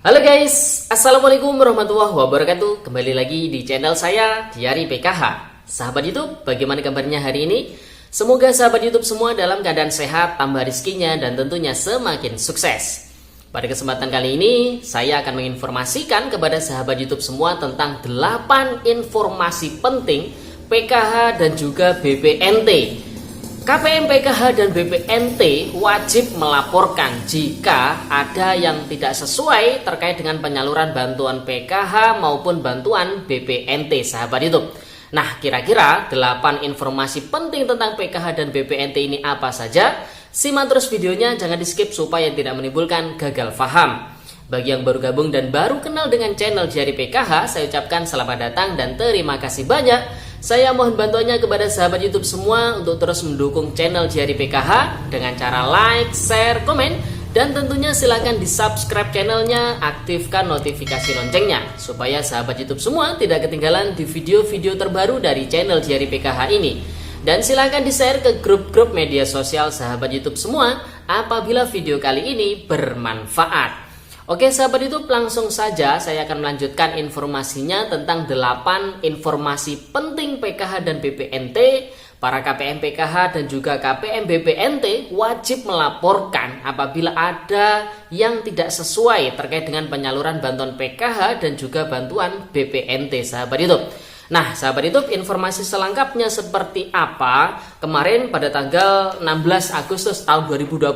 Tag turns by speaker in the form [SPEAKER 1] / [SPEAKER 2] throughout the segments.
[SPEAKER 1] Halo guys, Assalamualaikum warahmatullahi wabarakatuh. Kembali lagi di channel saya, Diari PKH. Sahabat YouTube, bagaimana kabarnya hari ini? Semoga sahabat YouTube semua dalam keadaan sehat, tambah rezekinya, dan tentunya semakin sukses. Pada kesempatan kali ini, saya akan menginformasikan kepada sahabat YouTube semua tentang 8 informasi penting PKH dan juga BPNT. KPM PKH dan BPNT wajib melaporkan jika ada yang tidak sesuai terkait dengan penyaluran bantuan PKH maupun bantuan BPNT, sahabat YouTube. Nah, kira-kira 8 informasi penting tentang PKH dan BPNT ini apa saja? Simak terus videonya, jangan di skip supaya tidak menimbulkan gagal paham. Bagi yang baru gabung dan baru kenal dengan channel Diari PKH, saya ucapkan selamat datang dan terima kasih banyak. Saya mohon bantuannya kepada sahabat YouTube semua untuk terus mendukung channel Diari PKH dengan cara like, share, komen, dan tentunya silahkan di subscribe channelnya, aktifkan notifikasi loncengnya supaya sahabat YouTube semua tidak ketinggalan di video-video terbaru dari channel Diari PKH ini. Dan silahkan di share ke grup-grup media sosial sahabat YouTube semua apabila video kali ini bermanfaat. Oke sahabat YouTube, langsung saja saya akan melanjutkan informasinya tentang 8 informasi penting PKH dan BPNT. Para KPM PKH dan juga KPM BPNT wajib melaporkan apabila ada yang tidak sesuai terkait dengan penyaluran bantuan PKH dan juga bantuan BPNT, sahabat YouTube. Nah sahabat YouTube, informasi selengkapnya seperti apa? Kemarin pada tanggal 16 Agustus tahun 2021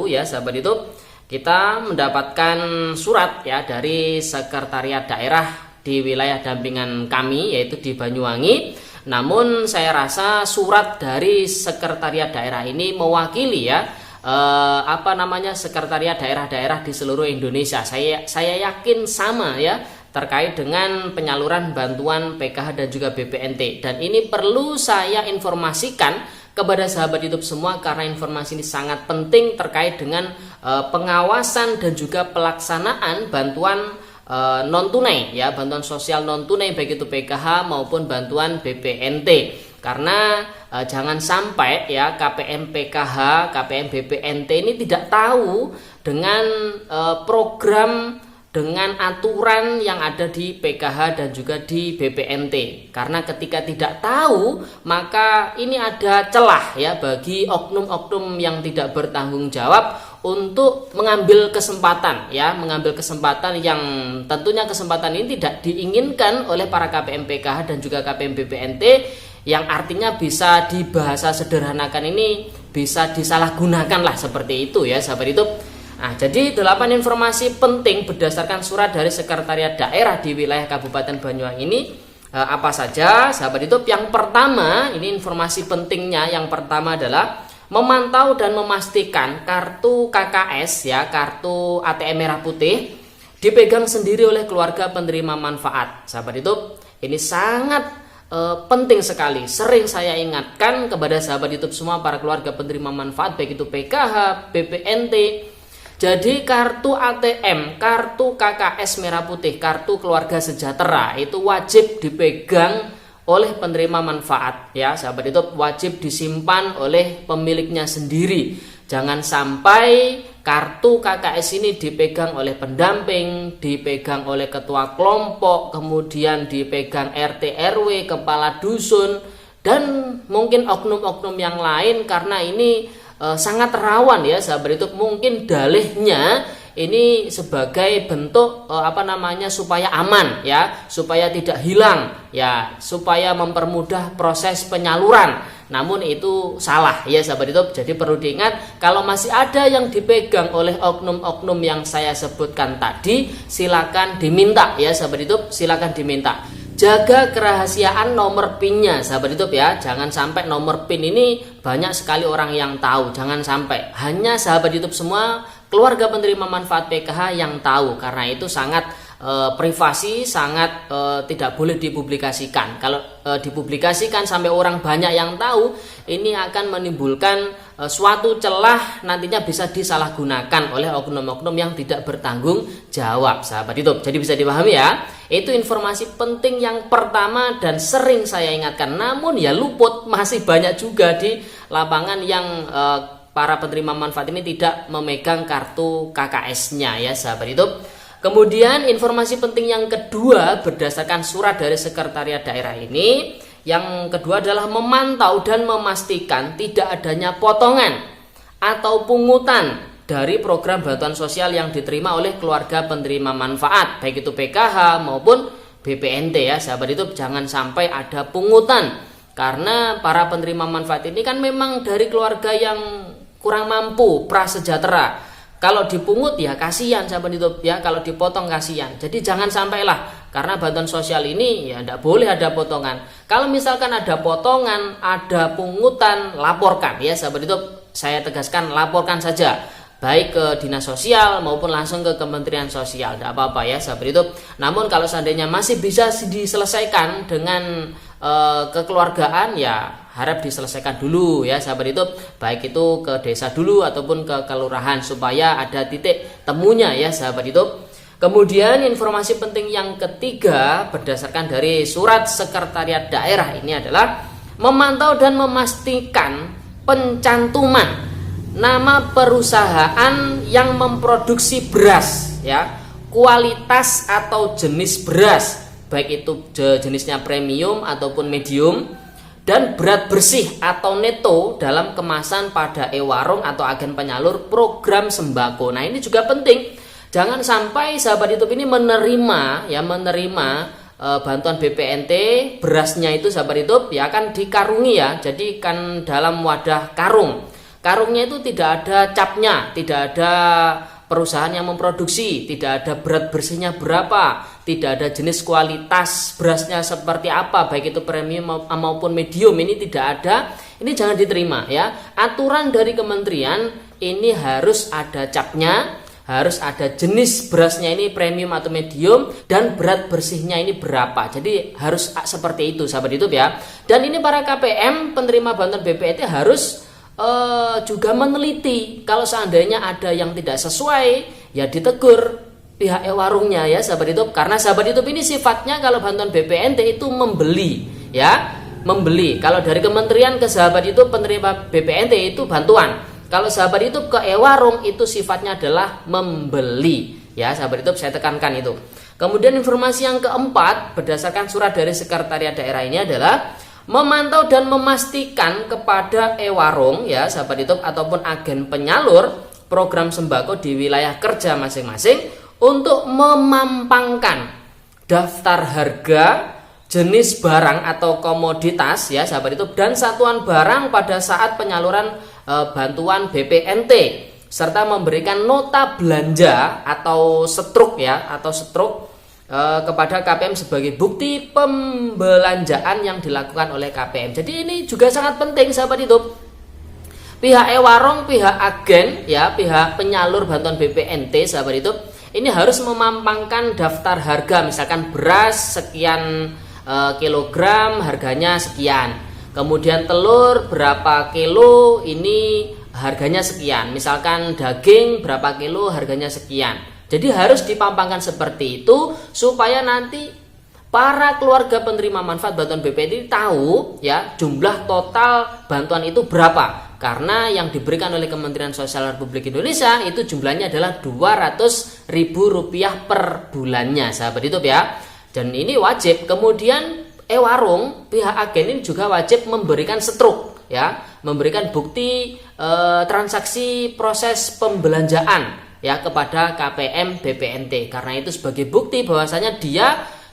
[SPEAKER 1] ya sahabat YouTube, kita mendapatkan surat ya dari sekretariat daerah di wilayah dampingan kami yaitu di Banyuwangi. Namun saya rasa surat dari sekretariat daerah ini mewakili ya sekretariat daerah-daerah di seluruh Indonesia. Saya yakin sama ya terkait dengan penyaluran bantuan PKH dan juga BPNT. Dan ini perlu saya informasikan kepada sahabat YouTube semua karena informasi ini sangat penting terkait dengan pengawasan dan juga pelaksanaan bantuan non tunai ya, bantuan sosial non tunai baik itu PKH maupun bantuan BPNT. Karena jangan sampai ya KPM PKH, KPM BPNT ini tidak tahu dengan program, dengan aturan yang ada di PKH dan juga di BPNT. Karena ketika tidak tahu, maka ini ada celah ya bagi oknum-oknum yang tidak bertanggung jawab untuk mengambil kesempatan ya, mengambil kesempatan yang tentunya kesempatan ini tidak diinginkan oleh para KPM PKH dan juga KPM BPNT, yang artinya bisa dibahasa sederhanakan ini bisa disalahgunakan lah seperti itu ya sahabat YouTube. Nah, jadi 8 informasi penting berdasarkan surat dari sekretariat daerah di wilayah Kabupaten Banyuwangi ini apa saja sahabat YouTube? Yang pertama, ini informasi pentingnya, yang pertama adalah memantau dan memastikan kartu KKS ya, kartu ATM merah putih dipegang sendiri oleh keluarga penerima manfaat. Sahabat YouTube, ini sangat penting sekali. Sering saya ingatkan kepada sahabat YouTube semua, para keluarga penerima manfaat baik itu PKH, BPNT. Jadi kartu ATM, kartu KKS merah putih, kartu keluarga sejahtera itu wajib dipegang oleh penerima manfaat ya sahabat, itu wajib disimpan oleh pemiliknya sendiri. Jangan sampai kartu KKS ini dipegang oleh pendamping, dipegang oleh ketua kelompok, kemudian dipegang RT RW, kepala dusun, dan mungkin oknum-oknum yang lain, karena ini sangat rawan ya sahabat. Itu mungkin dalihnya ini sebagai bentuk supaya aman ya, supaya tidak hilang ya, supaya mempermudah proses penyaluran. Namun itu salah ya sahabat YouTube. Jadi perlu diingat, kalau masih ada yang dipegang oleh oknum-oknum yang saya sebutkan tadi, silakan diminta ya sahabat YouTube, silakan diminta. Jaga kerahasiaan nomor PIN-nya sahabat YouTube ya. Jangan sampai nomor PIN ini banyak sekali orang yang tahu. Jangan sampai. Hanya sahabat YouTube semua, keluarga penerima manfaat PKH yang tahu. Karena itu sangat privasi, sangat tidak boleh dipublikasikan. Kalau dipublikasikan sampai orang banyak yang tahu, ini akan menimbulkan suatu celah, nantinya bisa disalahgunakan oleh oknum-oknum yang tidak bertanggung jawab sahabat YouTube. Jadi bisa dipahami ya. Itu informasi penting yang pertama dan sering saya ingatkan. Namun ya luput, masih banyak juga di lapangan yang para penerima manfaat ini tidak memegang kartu KKS-nya ya sahabat YouTube. Kemudian informasi penting yang kedua berdasarkan surat dari sekretariat daerah ini, yang kedua adalah memantau dan memastikan tidak adanya potongan atau pungutan dari program bantuan sosial yang diterima oleh keluarga penerima manfaat, baik itu PKH maupun BPNT ya sahabat YouTube. Jangan sampai ada pungutan, karena para penerima manfaat ini kan memang dari keluarga yang kurang mampu, prasejahtera. Kalau dipungut ya kasihan sahabat YouTube ya, kalau dipotong kasihan. Jadi jangan sampailah, karena bantuan sosial ini ya tidak boleh ada potongan. Kalau misalkan ada potongan, ada pungutan, laporkan ya sahabat YouTube. Saya tegaskan, laporkan saja, baik ke dinas sosial maupun langsung ke Kementerian Sosial, tidak apa-apa ya sahabat YouTube. Namun kalau seandainya masih bisa diselesaikan dengan kekeluargaan, ya harap diselesaikan dulu ya sahabat YouTube, baik itu ke desa dulu ataupun ke kelurahan, supaya ada titik temunya ya sahabat YouTube. Kemudian informasi penting yang ketiga berdasarkan dari surat sekretariat daerah ini adalah memantau dan memastikan pencantuman nama perusahaan yang memproduksi beras ya, kualitas atau jenis beras, baik itu jenisnya premium ataupun medium, dan berat bersih atau neto dalam kemasan pada e-warung atau agen penyalur program sembako. Nah ini juga penting, jangan sampai sahabat YouTube ini menerima bantuan BPNT, berasnya itu sahabat YouTube ya kan dikarungi ya, jadi kan dalam wadah karung. Karungnya itu tidak ada capnya, tidak ada perusahaan yang memproduksi, tidak ada berat bersihnya berapa, tidak ada jenis kualitas berasnya seperti apa, baik itu premium maupun medium, ini tidak ada. Ini jangan diterima ya. Aturan dari kementerian ini harus ada capnya, harus ada jenis berasnya ini premium atau medium, dan berat bersihnya ini berapa. Jadi harus seperti itu sahabat YouTube ya. Dan ini para KPM penerima bantuan BPNT harus juga meneliti, kalau seandainya ada yang tidak sesuai ya ditegur pihak warungnya ya sahabat YouTube. Karena sahabat YouTube ini sifatnya kalau bantuan BPNT itu membeli ya, membeli. Kalau dari kementerian ke sahabat YouTube penerima BPNT itu bantuan, kalau sahabat YouTube ke warung itu sifatnya adalah membeli ya sahabat YouTube, saya tekankan itu. Kemudian informasi yang keempat berdasarkan surat dari sekretariat daerah ini adalah memantau dan memastikan kepada e-warung ya sahabat YouTube ataupun agen penyalur program sembako di wilayah kerja masing-masing untuk memampangkan daftar harga, jenis barang atau komoditas ya sahabat YouTube, dan satuan barang pada saat penyaluran bantuan BPNT, serta memberikan nota belanja atau setruk ya, atau setruk kepada KPM sebagai bukti pembelanjaan yang dilakukan oleh KPM. Jadi ini juga sangat penting sahabat YouTube. Pihak e-warung, pihak agen ya, pihak penyalur bantuan BPNT sahabat YouTube, ini harus memampangkan daftar harga, misalkan beras sekian kilogram harganya sekian. Kemudian telur berapa kilo ini harganya sekian. Misalkan daging berapa kilo harganya sekian. Jadi harus dipampangkan seperti itu supaya nanti para keluarga penerima manfaat bantuan BPNT tahu ya jumlah total bantuan itu berapa. Karena yang diberikan oleh Kementerian Sosial Republik Indonesia itu jumlahnya adalah Rp200.000 per bulannya sahabat YouTube ya. Dan ini wajib. Kemudian e-warung, pihak agen ini juga wajib memberikan setruk ya, memberikan bukti transaksi proses pembelanjaan ya kepada KPM BPNT, karena itu sebagai bukti bahwasanya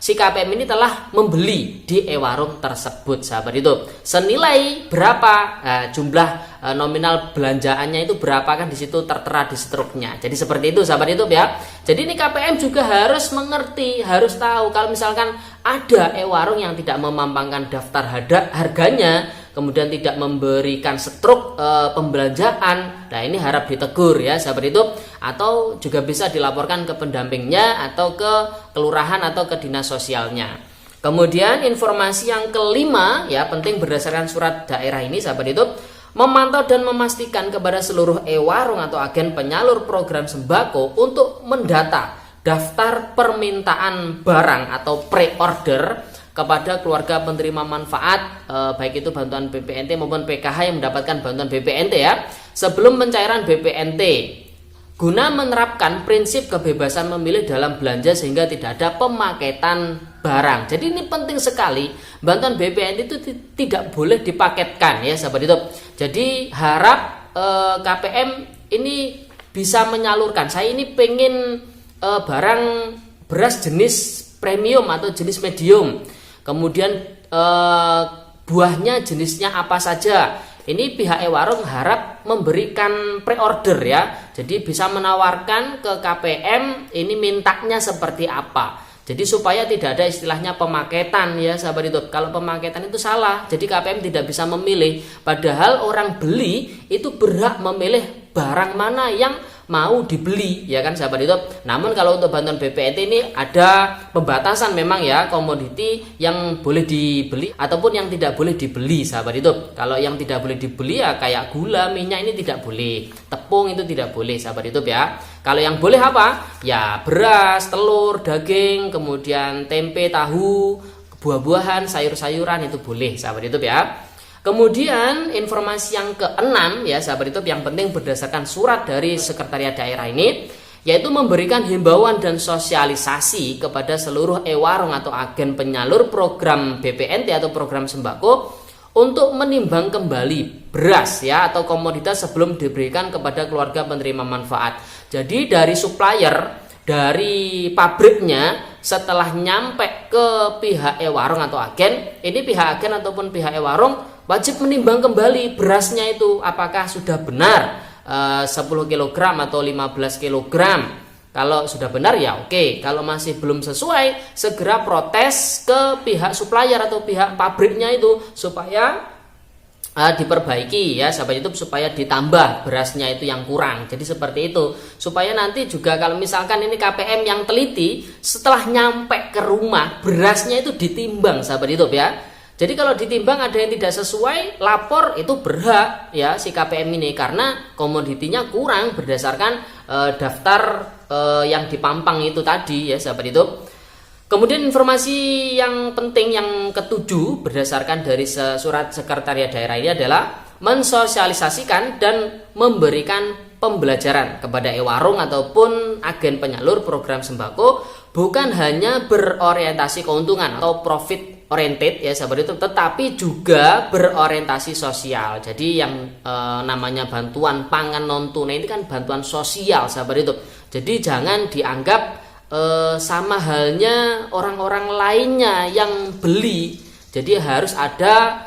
[SPEAKER 1] si KPM ini telah membeli di e-warung tersebut sahabat itu. Senilai berapa jumlah nominal belanjaannya itu berapa, kan di situ tertera di struknya. Jadi seperti itu sahabat itu ya. Jadi ini KPM juga harus mengerti, harus tahu kalau misalkan ada e-warung yang tidak memampangkan daftar harganya, kemudian tidak memberikan setruk pembelanjaan, nah ini harap ditegur ya sahabat itu, atau juga bisa dilaporkan ke pendampingnya atau ke kelurahan atau ke dinas sosialnya. Kemudian informasi yang kelima ya penting berdasarkan surat daerah ini sahabat itu, memantau dan memastikan kepada seluruh e-warung atau agen penyalur program sembako untuk mendata daftar permintaan barang atau pre-order kepada keluarga penerima manfaat baik itu bantuan BPNT maupun PKH yang mendapatkan bantuan BPNT ya, sebelum pencairan BPNT guna menerapkan prinsip kebebasan memilih dalam belanja sehingga tidak ada pemaketan barang. Jadi ini penting sekali, bantuan BPNT itu tidak boleh dipaketkan ya sahabat YouTube. Jadi harap KPM ini bisa menyalurkan. Saya ini pengen barang beras jenis premium atau jenis medium, kemudian buahnya jenisnya apa saja. Ini pihak e-warung harap memberikan pre-order ya. Jadi bisa menawarkan ke KPM ini mintanya seperti apa. Jadi supaya tidak ada istilahnya pemaketan ya sahabat YouTube. Kalau pemaketan itu salah. Jadi KPM tidak bisa memilih. Padahal orang beli itu berhak memilih barang mana yang mau dibeli ya kan sahabat YouTube. Namun kalau untuk bantuan BPNT ini ada pembatasan memang ya, komoditi yang boleh dibeli ataupun yang tidak boleh dibeli sahabat YouTube. Kalau yang tidak boleh dibeli ya kayak gula, minyak ini tidak boleh. Tepung itu tidak boleh sahabat YouTube ya. Kalau yang boleh apa? Ya beras, telur, daging, kemudian tempe, tahu, buah-buahan, sayur-sayuran itu boleh sahabat YouTube ya. Kemudian informasi yang keenam ya sahabat YouTube, yang penting berdasarkan surat dari sekretariat daerah ini, yaitu memberikan himbauan dan sosialisasi kepada seluruh e-warung atau agen penyalur program BPNT atau program sembako untuk menimbang kembali beras ya atau komoditas sebelum diberikan kepada keluarga penerima manfaat. Jadi dari supplier, dari pabriknya, setelah nyampe ke pihak e-warung atau agen, ini pihak agen ataupun pihak e-warung wajib menimbang kembali berasnya itu apakah sudah benar 10 kg atau 15 kg. Kalau sudah benar ya oke. Kalau masih belum sesuai, segera protes ke pihak supplier atau pihak pabriknya itu supaya diperbaiki ya sahabat YouTube, supaya ditambah berasnya itu yang kurang. Jadi seperti itu, supaya nanti juga kalau misalkan ini KPM yang teliti, setelah nyampe ke rumah berasnya itu ditimbang sahabat YouTube ya. Jadi kalau ditimbang ada yang tidak sesuai, lapor itu berhak ya si KPM ini, karena komoditinya kurang berdasarkan daftar yang dipampang itu tadi ya sahabat YouTube. Kemudian informasi yang penting yang ketujuh berdasarkan dari surat sekretariat daerah ini adalah mensosialisasikan dan memberikan pembelajaran kepada e-warung ataupun agen penyalur program sembako, bukan hanya berorientasi keuntungan atau profit oriented ya sahabat itu, tetapi juga berorientasi sosial. Jadi yang namanya bantuan pangan non tunai ini kan bantuan sosial sahabat itu. Jadi jangan dianggap sama halnya orang-orang lainnya yang beli. Jadi harus ada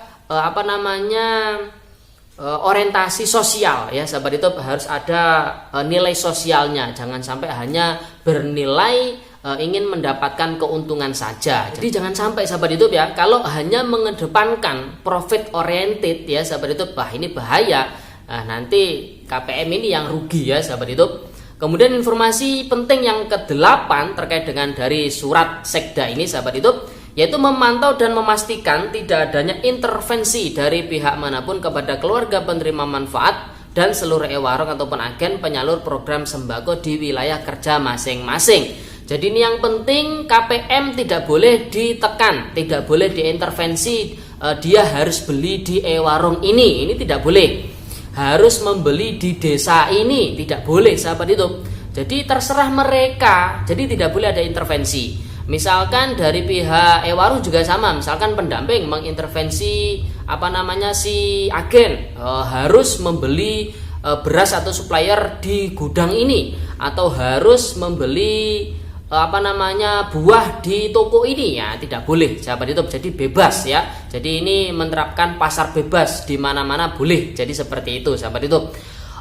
[SPEAKER 1] orientasi sosial ya sahabat itu, harus ada nilai sosialnya. Jangan sampai hanya bernilai ingin mendapatkan keuntungan saja. Jadi jangan sampai sahabat YouTube ya, kalau hanya mengedepankan profit oriented ya sahabat YouTube, ini bahaya. Nanti KPM ini yang rugi ya sahabat YouTube. Kemudian informasi penting yang ke-8 terkait dengan dari surat sekda ini sahabat YouTube, yaitu memantau dan memastikan tidak adanya intervensi dari pihak manapun kepada keluarga penerima manfaat dan seluruh e-warung ataupun agen penyalur program sembako di wilayah kerja masing-masing. Jadi ini yang penting, KPM tidak boleh ditekan, tidak boleh diintervensi, dia harus beli di e-warung ini tidak boleh. Harus membeli di desa ini tidak boleh sahabat itu. Jadi terserah mereka, jadi tidak boleh ada intervensi. Misalkan dari pihak e-warung juga sama, misalkan pendamping mengintervensi si agen harus membeli beras atau supplier di gudang ini, atau harus membeli buah di toko ini, ya tidak boleh sahabat YouTube. Jadi bebas ya. Jadi ini menerapkan pasar bebas di mana-mana boleh. Jadi seperti itu sahabat YouTube.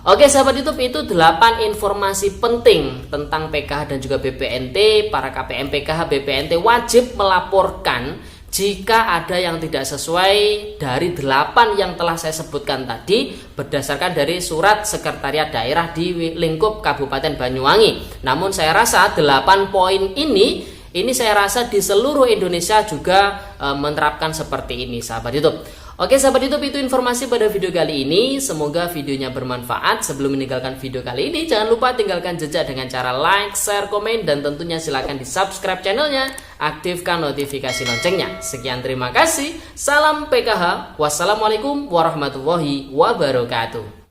[SPEAKER 1] Oke sahabat YouTube, itu 8 informasi penting tentang PKH dan juga BPNT. Para KPM PKH BPNT wajib melaporkan jika ada yang tidak sesuai dari 8 yang telah saya sebutkan tadi, berdasarkan dari surat sekretariat daerah di lingkup Kabupaten Banyuwangi. Namun saya rasa 8 poin ini saya rasa di seluruh Indonesia juga menerapkan seperti ini sahabat YouTube. Oke sahabat YouTube, itu informasi pada video kali ini. Semoga videonya bermanfaat. Sebelum meninggalkan video kali ini, jangan lupa tinggalkan jejak dengan cara like, share, komen, dan tentunya silahkan di subscribe channelnya. Aktifkan notifikasi loncengnya. Sekian, terima kasih. Salam PKH. Wassalamualaikum warahmatullahi wabarakatuh.